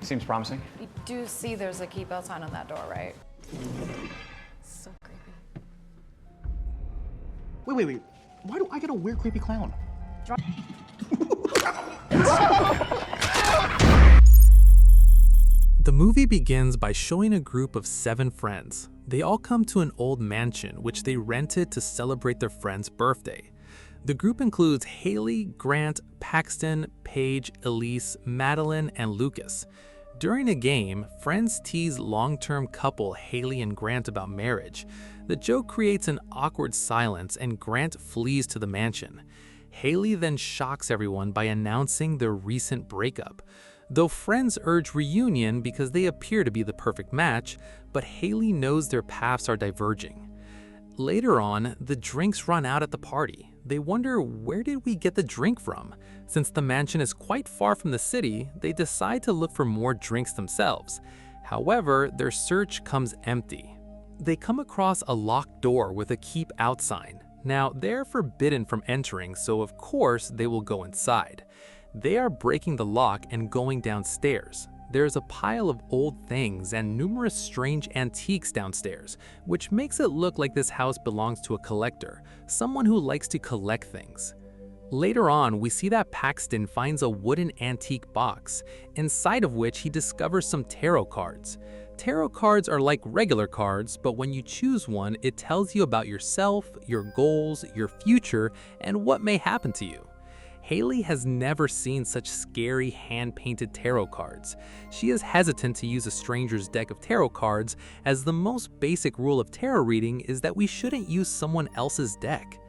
Seems promising. You do see there's a keep out sign on that door, right? So creepy. Wait. Why do I get a weird, creepy clown? The movie begins by showing a group of 7 friends. They all come to an old mansion which they rented to celebrate their friend's birthday. The group includes Haley, Grant, Paxton, Paige, Elise, Madeline, and Lucas. During a game, friends tease long-term couple Haley and Grant about marriage. The joke creates an awkward silence and Grant flees to the mansion. Haley then shocks everyone by announcing their recent breakup. Though friends urge reunion because they appear to be the perfect match, but Haley knows their paths are diverging. Later on, the drinks run out at the party. They wonder, where did we get the drink from? Since the mansion is quite far from the city, they decide to look for more drinks themselves. However, their search comes empty. They come across a locked door with a keep out sign. Now, they're forbidden from entering, so of course they will go inside. They are breaking the lock and going downstairs. There's a pile of old things and numerous strange antiques downstairs, which makes it look like this house belongs to a collector, someone who likes to collect things. Later on, we see that Paxton finds a wooden antique box, inside of which he discovers some tarot cards. Tarot cards are like regular cards, but when you choose one, it tells you about yourself, your goals, your future, and what may happen to you. Haley has never seen such scary hand-painted tarot cards. She is hesitant to use a stranger's deck of tarot cards, as the most basic rule of tarot reading is that we shouldn't use someone else's deck.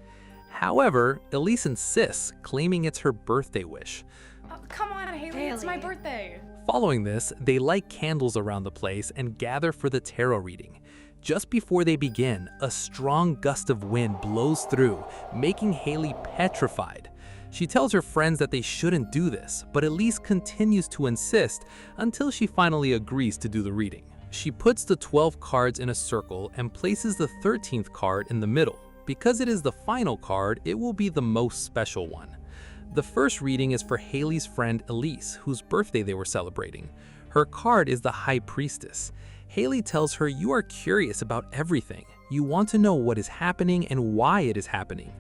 However, Elise insists, claiming it's her birthday wish. Oh, come on, Haley, it's my birthday. Following this, they light candles around the place and gather for the tarot reading. Just before they begin, a strong gust of wind blows through, making Haley petrified. She tells her friends that they shouldn't do this, but Elise continues to insist until she finally agrees to do the reading. She puts the 12 cards in a circle and places the 13th card in the middle. Because it is the final card, it will be the most special one. The first reading is for Haley's friend Elise, whose birthday they were celebrating. Her card is the High Priestess. Haley tells her, you are curious about everything. You want to know what is happening and why it is happening.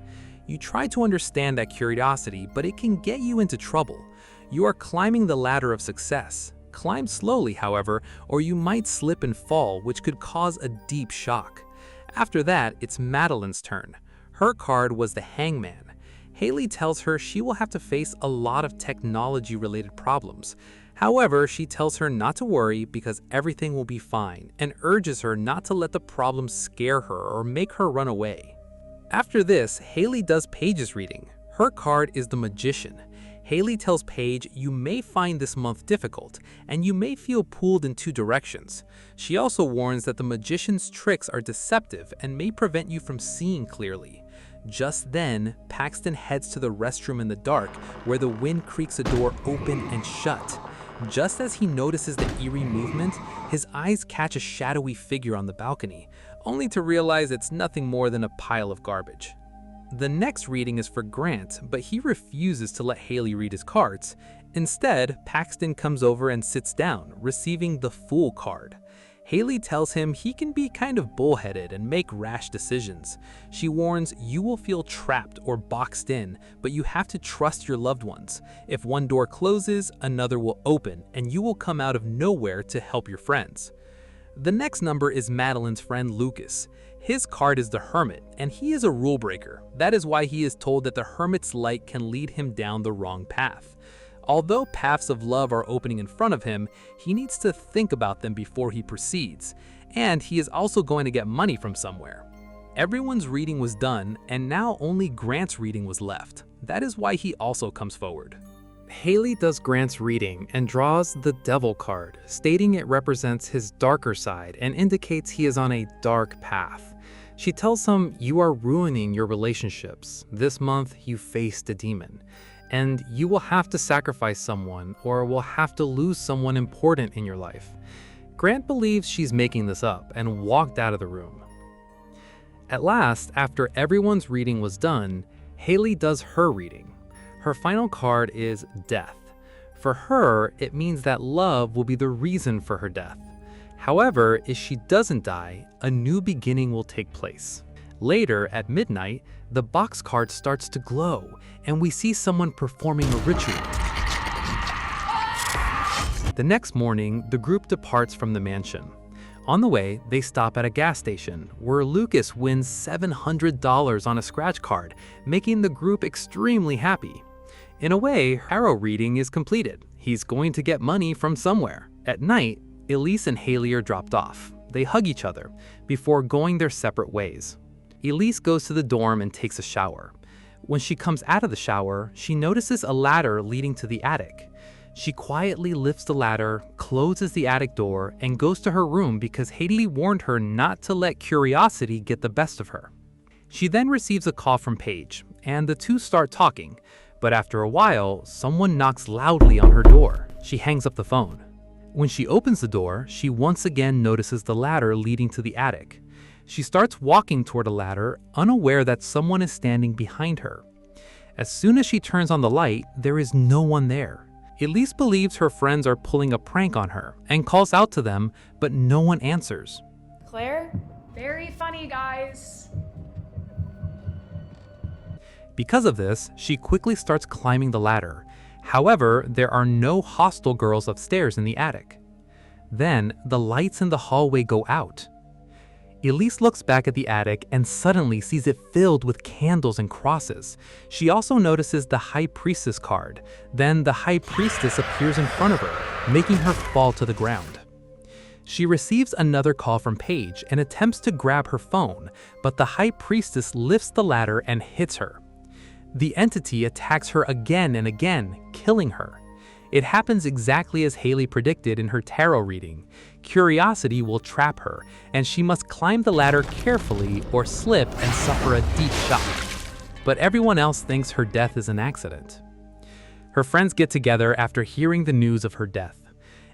You try to understand that curiosity, but it can get you into trouble. You are climbing the ladder of success. Climb slowly, however, or you might slip and fall, which could cause a deep shock. After that, it's Madeline's turn. Her card was the Hangman. Haley tells her she will have to face a lot of technology-related problems. However, she tells her not to worry because everything will be fine and urges her not to let the problems scare her or make her run away. After this, Haley does Paige's reading. Her card is the Magician. Haley tells Paige, you may find this month difficult, and you may feel pulled in 2 directions. She also warns that the Magician's tricks are deceptive and may prevent you from seeing clearly. Just then, Paxton heads to the restroom in the dark, where the wind creaks a door open and shut. Just as he notices the eerie movement, his eyes catch a shadowy figure on the balcony, only to realize it's nothing more than a pile of garbage. The next reading is for Grant, but he refuses to let Haley read his cards. Instead, Paxton comes over and sits down, receiving the Fool card. Haley tells him he can be kind of bullheaded and make rash decisions. She warns, you will feel trapped or boxed in, but you have to trust your loved ones. If one door closes, another will open, and you will come out of nowhere to help your friends. The next number is Madeline's friend Lucas. His card is the Hermit, and he is a rule breaker. That is why he is told that the Hermit's light can lead him down the wrong path. Although paths of love are opening in front of him, he needs to think about them before he proceeds, and he is also going to get money from somewhere. Everyone's reading was done, and now only Grant's reading was left. That is why he also comes forward. Haley does Grant's reading and draws the Devil card, stating it represents his darker side and indicates he is on a dark path. She tells him, you are ruining your relationships. This month you faced a demon, and you will have to sacrifice someone or will have to lose someone important in your life. Grant believes she's making this up and walked out of the room. At last, after everyone's reading was done, Haley does her reading. Her final card is Death. For her, it means that love will be the reason for her death. However, if she doesn't die, a new beginning will take place. Later, at midnight, the box card starts to glow, and we see someone performing a ritual. The next morning, the group departs from the mansion. On the way, they stop at a gas station, where Lucas wins $700 on a scratch card, making the group extremely happy. In a way, tarot reading is completed. He's going to get money from somewhere. At night, Elise and Haley are dropped off. They hug each other, before going their separate ways. Elise goes to the dorm and takes a shower. When she comes out of the shower, she notices a ladder leading to the attic. She quietly lifts the ladder, closes the attic door, and goes to her room because Haley warned her not to let curiosity get the best of her. She then receives a call from Paige, and the two start talking, but after a while, someone knocks loudly on her door. She hangs up the phone. When she opens the door, she once again notices the ladder leading to the attic. She starts walking toward a ladder, unaware that someone is standing behind her. As soon as she turns on the light, there is no one there. Elise believes her friends are pulling a prank on her and calls out to them, but no one answers. Claire? Very funny, guys. Because of this, she quickly starts climbing the ladder. However, there are no hostile girls upstairs in the attic. Then, the lights in the hallway go out. Elise looks back at the attic and suddenly sees it filled with candles and crosses. She also notices the High Priestess card. Then the High Priestess appears in front of her, making her fall to the ground. She receives another call from Paige and attempts to grab her phone, but the High Priestess lifts the ladder and hits her. The entity attacks her again and again, killing her. It happens exactly as Haley predicted in her tarot reading. Curiosity will trap her, and she must climb the ladder carefully or slip and suffer a deep shock. But everyone else thinks her death is an accident. Her friends get together after hearing the news of her death.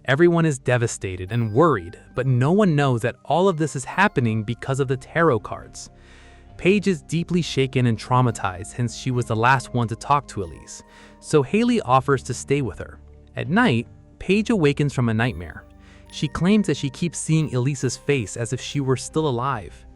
Everyone is devastated and worried, but no one knows that all of this is happening because of the tarot cards. Paige is deeply shaken and traumatized since she was the last one to talk to Elise, so Haley offers to stay with her. At night, Paige awakens from a nightmare. She claims that she keeps seeing Elise's face as if she were still alive.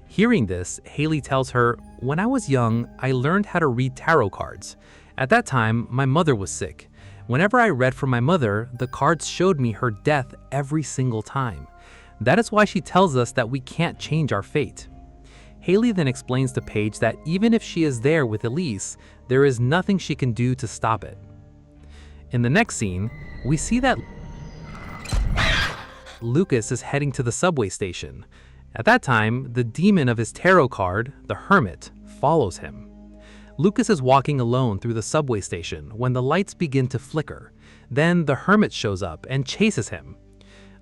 Hearing this, Haley tells her, "When I was young, I learned how to read tarot cards. At that time, my mother was sick. Whenever I read for my mother, the cards showed me her death every single time. That is why she tells us that we can't change our fate." Haley then explains to Paige that even if she is there with Elise, there is nothing she can do to stop it. In the next scene, we see that Lucas is heading to the subway station. At that time, the demon of his tarot card, the Hermit, follows him. Lucas is walking alone through the subway station when the lights begin to flicker. Then the Hermit shows up and chases him.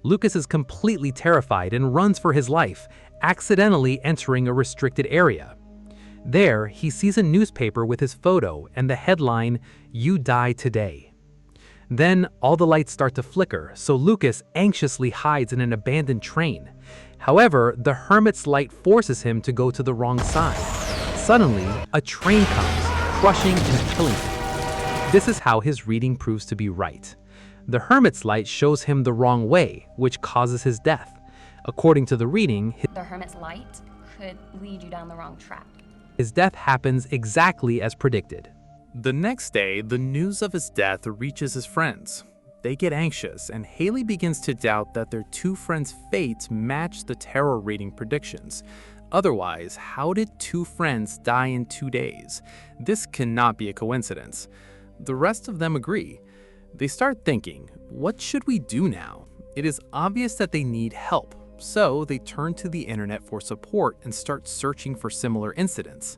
Lucas is completely terrified and runs for his life, accidentally entering a restricted area. There, he sees a newspaper with his photo and the headline, "You Die Today." Then, all the lights start to flicker, so Lucas anxiously hides in an abandoned train. However, the Hermit's light forces him to go to the wrong side. Suddenly, a train comes, crushing and killing him. This is how his reading proves to be right. The Hermit's light shows him the wrong way, which causes his death. According to the reading, The Hermit's light could lead you down the wrong track. his death happens exactly as predicted. The next day, the news of his death reaches his friends. They get anxious, and Haley begins to doubt that their two friends' fates match the tarot reading predictions. Otherwise, how did two friends die in 2 days? This cannot be a coincidence. The rest of them agree. They start thinking, what should we do now? It is obvious that they need help, so they turn to the internet for support and start searching for similar incidents.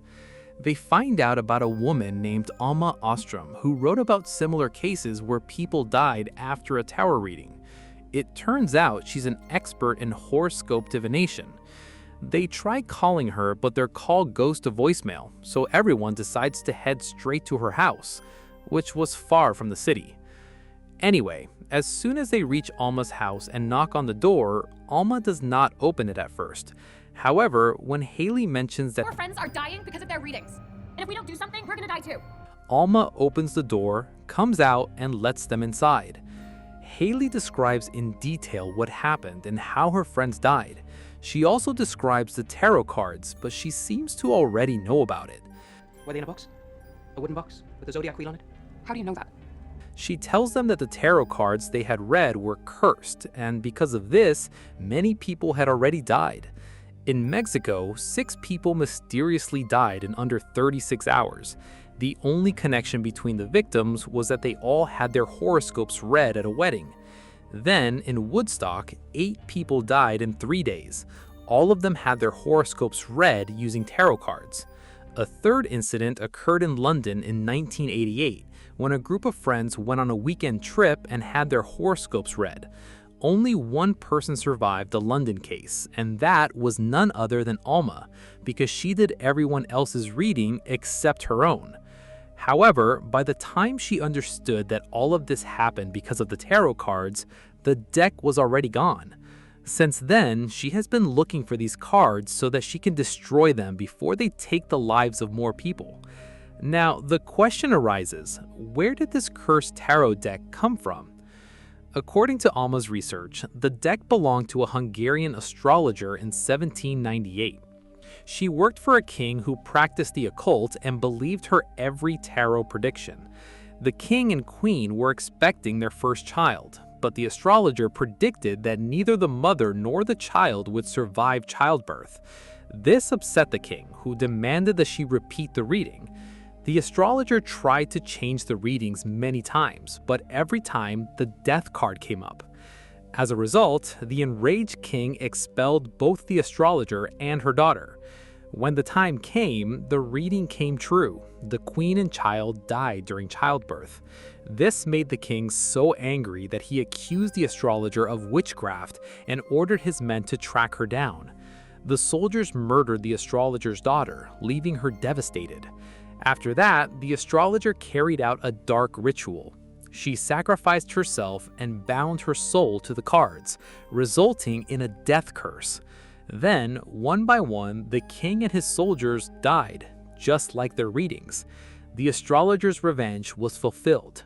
They find out about a woman named Alma Ostrom who wrote about similar cases where people died after a tarot reading. It turns out she's an expert in horoscope divination. They try calling her, but their call goes to voicemail, so everyone decides to head straight to her house, which was far from the city. Anyway, as soon as they reach Alma's house and knock on the door, Alma does not open it at first. However, when Haley mentions that Our friends are dying because of their readings. And if we don't do something, we're gonna die too. Alma opens the door, comes out, and lets them inside. Haley describes in detail what happened and how her friends died. She also describes the tarot cards, but she seems to already know about it. Were they in a box? A wooden box with a zodiac wheel on it? How do you know that? She tells them that the tarot cards they had read were cursed, and because of this, many people had already died. In Mexico, 6 people mysteriously died in under 36 hours. The only connection between the victims was that they all had their horoscopes read at a wedding. Then, in Woodstock, 8 people died in 3 days. All of them had their horoscopes read using tarot cards. A third incident occurred in London in 1988, when a group of friends went on a weekend trip and had their horoscopes read. Only one person survived the London case, and that was none other than Alma, because she did everyone else's reading except her own. However, by the time she understood that all of this happened because of the tarot cards, the deck was already gone. Since then, she has been looking for these cards so that she can destroy them before they take the lives of more people. Now, the question arises, where did this cursed tarot deck come from? According to Alma's research, the deck belonged to a Hungarian astrologer in 1798. She worked for a king who practiced the occult and believed her every tarot prediction. The king and queen were expecting their first child, but the astrologer predicted that neither the mother nor the child would survive childbirth. This upset the king, who demanded that she repeat the reading. The astrologer tried to change the readings many times, but every time the death card came up. As a result, the enraged king expelled both the astrologer and her daughter. When the time came, the reading came true. The queen and child died during childbirth. This made the king so angry that he accused the astrologer of witchcraft and ordered his men to track her down. The soldiers murdered the astrologer's daughter, leaving her devastated. After that, the astrologer carried out a dark ritual. She sacrificed herself and bound her soul to the cards, resulting in a death curse. Then, one by one, the king and his soldiers died, just like their readings. The astrologer's revenge was fulfilled.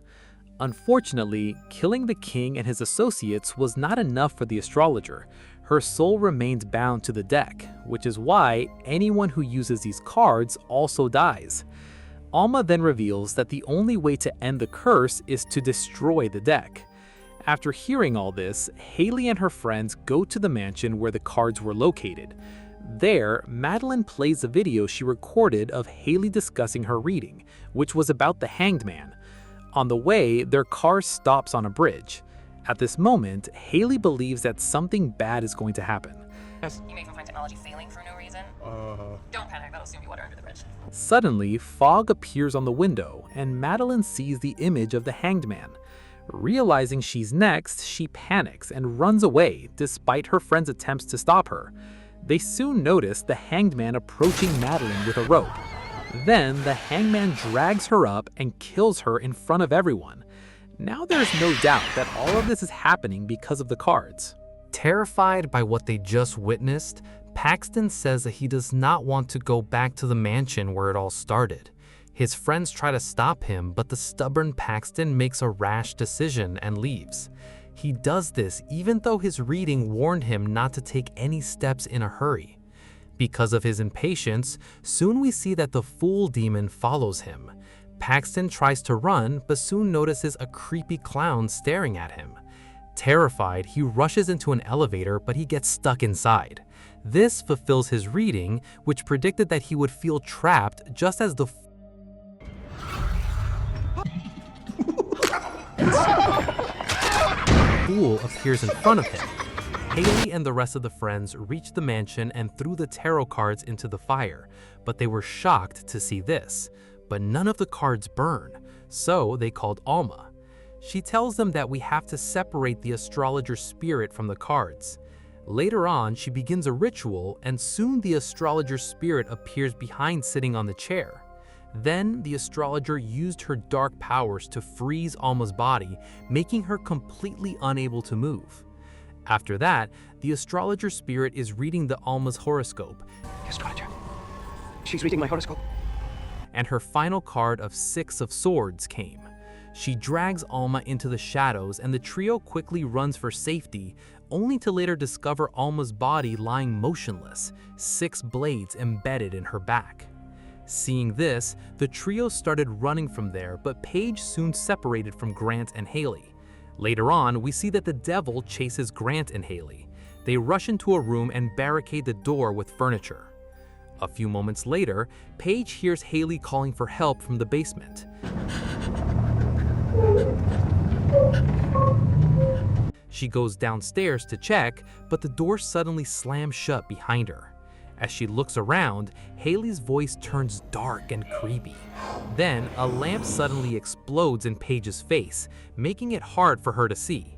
Unfortunately, killing the king and his associates was not enough for the astrologer. Her soul remained bound to the deck, which is why anyone who uses these cards also dies. Alma then reveals that the only way to end the curse is to destroy the deck. After hearing all this, Haley and her friends go to the mansion where the cards were located. There, Madeline plays a video she recorded of Haley discussing her reading, which was about the Hanged Man. On the way, their car stops on a bridge. At this moment, Haley believes that something bad is going to happen. You may even find technology failing for no reason. Don't panic, that'll soon be water under the bridge. Suddenly, fog appears on the window, and Madeline sees the image of the Hanged Man. Realizing she's next, she panics and runs away, despite her friends' attempts to stop her. They soon notice the Hanged Man approaching Madeline with a rope. Then, the Hanged Man drags her up and kills her in front of everyone. Now there's no doubt that all of this is happening because of the cards. Terrified by what they just witnessed, Paxton says that he does not want to go back to the mansion where it all started. His friends try to stop him, but the stubborn Paxton makes a rash decision and leaves. He does this even though his reading warned him not to take any steps in a hurry. Because of his impatience, soon we see that the Fool demon follows him. Paxton tries to run, but soon notices a creepy clown staring at him. Terrified, he rushes into an elevator, but he gets stuck inside. This fulfills his reading, which predicted that he would feel trapped just as the Fool appears in front of him. Haley and the rest of the friends reach the mansion and threw the tarot cards into the fire, but they were shocked to see this. But none of the cards burn, so they called Alma. She tells them that we have to separate the astrologer's spirit from the cards. Later on, she begins a ritual, and soon the astrologer's spirit appears behind sitting on the chair. Then, the astrologer used her dark powers to freeze Alma's body, making her completely unable to move. After that, the astrologer spirit is reading the Alma's horoscope. Astrologer. She's reading my horoscope. and her final card of 6 of Swords came. She drags Alma into the shadows and the trio quickly runs for safety, only to later discover Alma's body lying motionless, 6 blades embedded in her back. Seeing this, the trio started running from there, but Paige soon separated from Grant and Haley. Later on, we see that the devil chases Grant and Haley. They rush into a room and barricade the door with furniture. A few moments later, Paige hears Haley calling for help from the basement. She goes downstairs to check, but the door suddenly slams shut behind her. As she looks around, Haley's voice turns dark and creepy. Then, a lamp suddenly explodes in Paige's face, making it hard for her to see.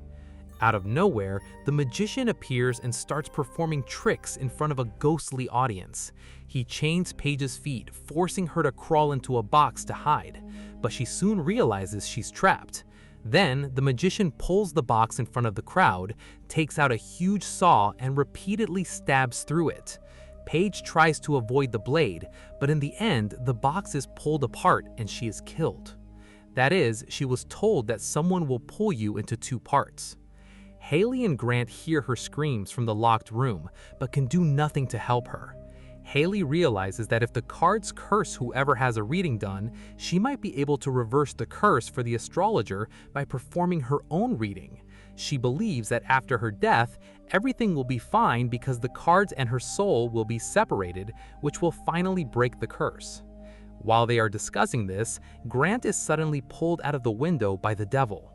Out of nowhere, the magician appears and starts performing tricks in front of a ghostly audience. He chains Paige's feet, forcing her to crawl into a box to hide, but she soon realizes she's trapped. Then, the magician pulls the box in front of the crowd, takes out a huge saw, and repeatedly stabs through it. Paige tries to avoid the blade, but in the end, the box is pulled apart and she is killed. That is, she was told that someone will pull you into 2 parts. Haley and Grant hear her screams from the locked room, but can do nothing to help her. Haley realizes that if the cards curse whoever has a reading done, she might be able to reverse the curse for the astrologer by performing her own reading. She believes that after her death, everything will be fine because the cards and her soul will be separated, which will finally break the curse. While they are discussing this, Grant is suddenly pulled out of the window by the devil.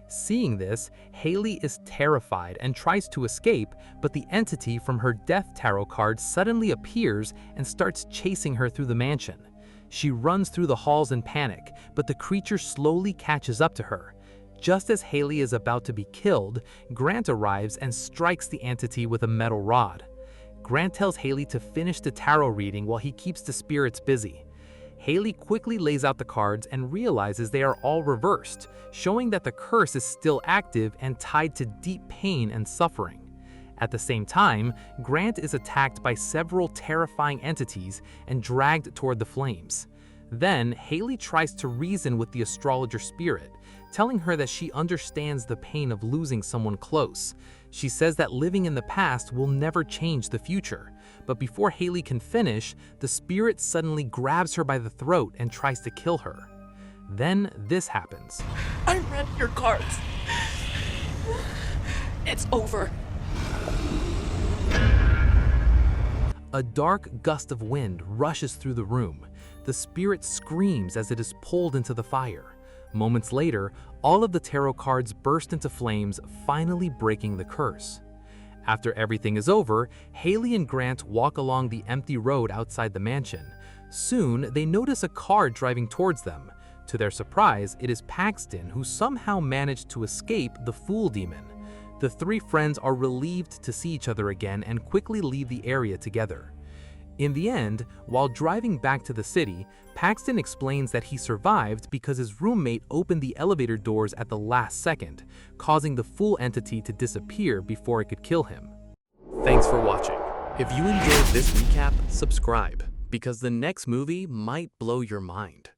Seeing this, Haley is terrified and tries to escape, but the entity from her death tarot card suddenly appears and starts chasing her through the mansion. She runs through the halls in panic, but the creature slowly catches up to her. Just as Haley is about to be killed, Grant arrives and strikes the entity with a metal rod. Grant tells Haley to finish the tarot reading while he keeps the spirits busy. Haley quickly lays out the cards and realizes they are all reversed, showing that the curse is still active and tied to deep pain and suffering. At the same time, Grant is attacked by several terrifying entities and dragged toward the flames. Then, Haley tries to reason with the astrologer spirit, telling her that she understands the pain of losing someone close. She says that living in the past will never change the future. But before Haley can finish, the spirit suddenly grabs her by the throat and tries to kill her. Then this happens. I read your cards. It's over. A dark gust of wind rushes through the room. The spirit screams as it is pulled into the fire. Moments later, all of the tarot cards burst into flames, finally breaking the curse. After everything is over, Haley and Grant walk along the empty road outside the mansion. Soon, they notice a car driving towards them. To their surprise, it is Paxton, who somehow managed to escape the Fool Demon. The 3 friends are relieved to see each other again and quickly leave the area together. In the end, while driving back to the city, Paxton explains that he survived because his roommate opened the elevator doors at the last second, causing the Fool entity to disappear before it could kill him. Thanks for watching. If you enjoyed this recap, subscribe, because the next movie might blow your mind.